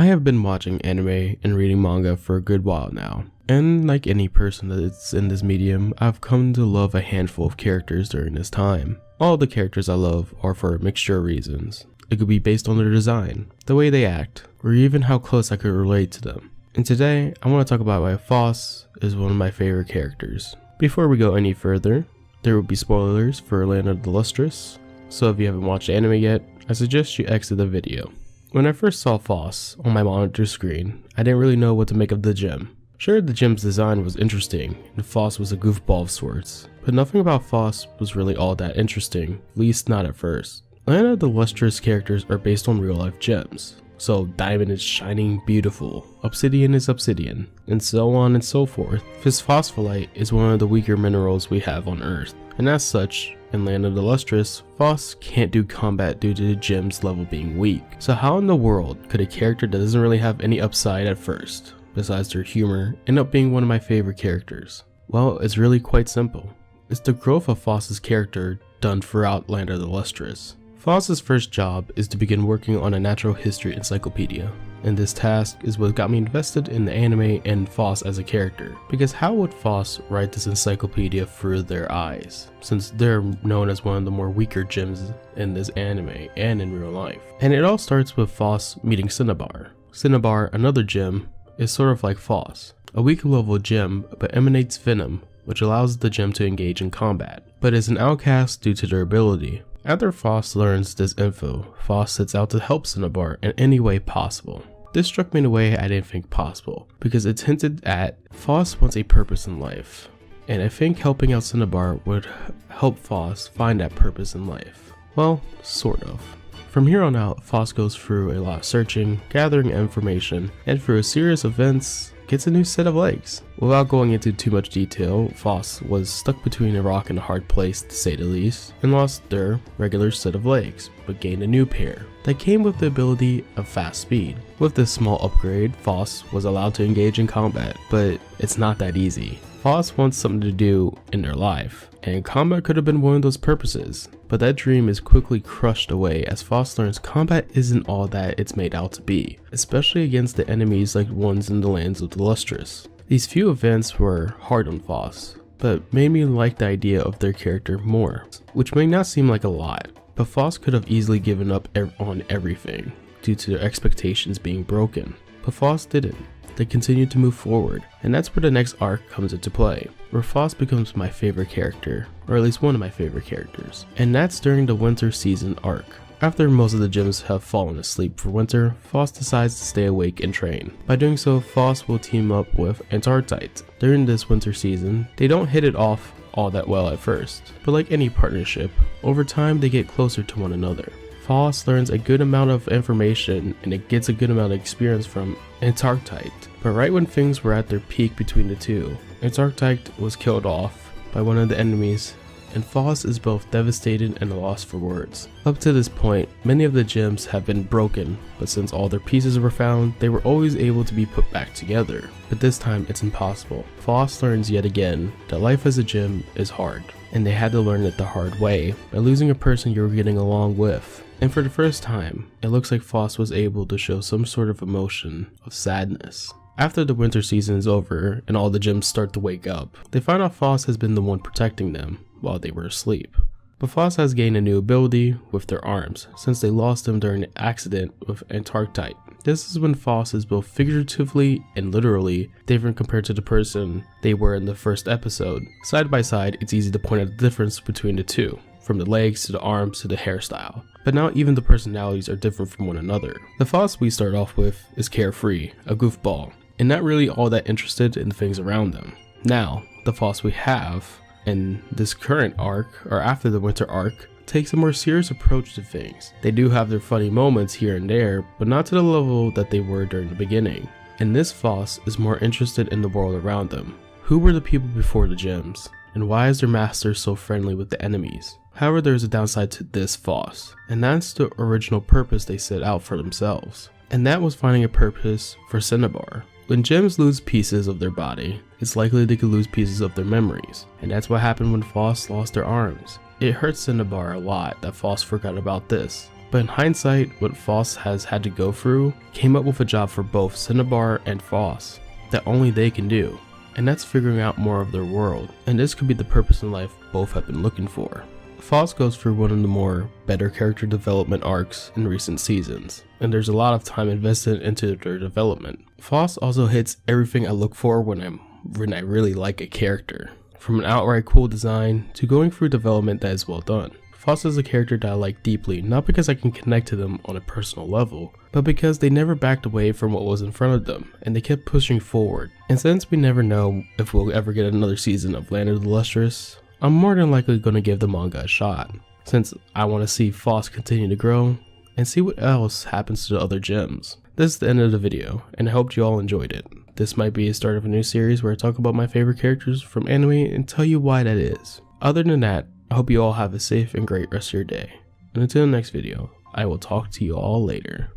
I have been watching anime and reading manga for a good while now, and like any person that's in this medium, I've come to love a handful of characters during this time. All the characters I love are for a mixture of reasons. It could be based on their design, the way they act, or even how close I could relate to them. And today, I want to talk about why Phos is one of my favorite characters. Before we go any further, there will be spoilers for Land of the Lustrous, so if you haven't watched anime yet, I suggest you exit the video. When I first saw Phos on my monitor screen, I didn't really know what to make of the gem. Sure, the gem's design was interesting, and Phos was a goofball of sorts, but nothing about Phos was really all that interesting, at least not at first. Land of the Lustrous characters are based on real life gems, so diamond is shining beautiful, obsidian is obsidian, and so on and so forth. Phospholite is one of the weaker minerals we have on Earth, and as such, in Land of the Lustrous, Phos can't do combat due to the gem's level being weak. So how in the world could a character that doesn't really have any upside at first, besides their humor, end up being one of my favorite characters? Well, it's really quite simple. It's the growth of Phos's character done throughout Land of the Lustrous. Phos's first job is to begin working on a natural history encyclopedia, and this task is what got me invested in the anime and Phos as a character, because how would Phos write this encyclopedia through their eyes, since they're known as one of the more weaker gems in this anime and in real life. And it all starts with Phos meeting Cinnabar. Cinnabar, another gem, is sort of like Phos, a weak level gem but emanates venom, which allows the gem to engage in combat, but is an outcast due to their ability. After Phos learns this info, Phos sets out to help Cinnabar in any way possible. This struck me in a way I didn't think possible, because it's hinted at Phos wants a purpose in life, and I think helping out Cinnabar would help Phos find that purpose in life. Well, sort of. From here on out, Phos goes through a lot of searching, gathering information, and through a series of events, gets a new set of legs. Without going into too much detail, Phos was stuck between a rock and a hard place to say the least, and lost their regular set of legs, but gained a new pair that came with the ability of fast speed. With this small upgrade, Phos was allowed to engage in combat, but it's not that easy. Phos wants something to do in their life, and combat could have been one of those purposes, but that dream is quickly crushed away as Phos learns combat isn't all that it's made out to be, especially against the enemies like ones in the Lands of the Lustrous. These few events were hard on Phos, but made me like the idea of their character more, which may not seem like a lot, but Phos could have easily given up on everything due to their expectations being broken, but Phos didn't. They continued to move forward, and that's where the next arc comes into play, where Phos becomes my favorite character, or at least one of my favorite characters, and that's during the winter season arc. After most of the gems have fallen asleep for winter, Phos decides to stay awake and train. By doing so, Phos will team up with Antarctite. During this winter season, they don't hit it off all that well at first, but like any partnership, over time they get closer to one another. Phos learns a good amount of information and it gets a good amount of experience from Antarctite, but right when things were at their peak between the two, Antarctite was killed off by one of the enemies, and Phos is both devastated and lost for words. Up to this point, many of the gems have been broken, but since all their pieces were found, they were always able to be put back together. But this time it's impossible. Phos learns yet again that life as a gem is hard, and they had to learn it the hard way by losing a person you were getting along with. And for the first time, it looks like Phos was able to show some sort of emotion of sadness. After the winter season is over and all the gems start to wake up, they find out Phos has been the one protecting them while they were asleep. But Phos has gained a new ability with their arms, since they lost them during an accident with Antarctite. This is when Phos is both figuratively and literally different compared to the person they were in the first episode. Side by side, it's easy to point out the difference between the two, from the legs to the arms to the hairstyle. But now even the personalities are different from one another. The Phos we start off with is carefree, a goofball, and not really all that interested in the things around them. Now, the Phos we have in this current arc, or after the winter arc, takes a more serious approach to things. They do have their funny moments here and there, but not to the level that they were during the beginning. And this Phos is more interested in the world around them. Who were the people before the gems? And why is their master so friendly with the enemies? However, there is a downside to this Phos, and that's the original purpose they set out for themselves. And that was finding a purpose for Cinnabar. When gems lose pieces of their body, it's likely they could lose pieces of their memories, and that's what happened when Phos lost their arms. It hurt Cinnabar a lot that Phos forgot about this, But in hindsight, what Foss has had to go through came up with a job for both Cinnabar and Foss that only they can do, and that's figuring out more of their world, and this could be the purpose in life both have been looking for. Foss goes through one of the more better character development arcs in recent seasons, and there's a lot of time invested into their development. Foss also hits everything I look for when I really like a character, from an outright cool design to going through development that is well done. Foss is a character that I like deeply, not because I can connect to them on a personal level, but because they never backed away from what was in front of them, and they kept pushing forward. And since we never know if we'll ever get another season of Land of the Lustrous, I'm more than likely going to give the manga a shot, since I want to see Foss continue to grow, and see what else happens to the other gems. This is the end of the video, and I hope you all enjoyed it. This might be a start of a new series where I talk about my favorite characters from anime and tell you why that is. Other than that, I hope you all have a safe and great rest of your day. And until the next video, I will talk to you all later.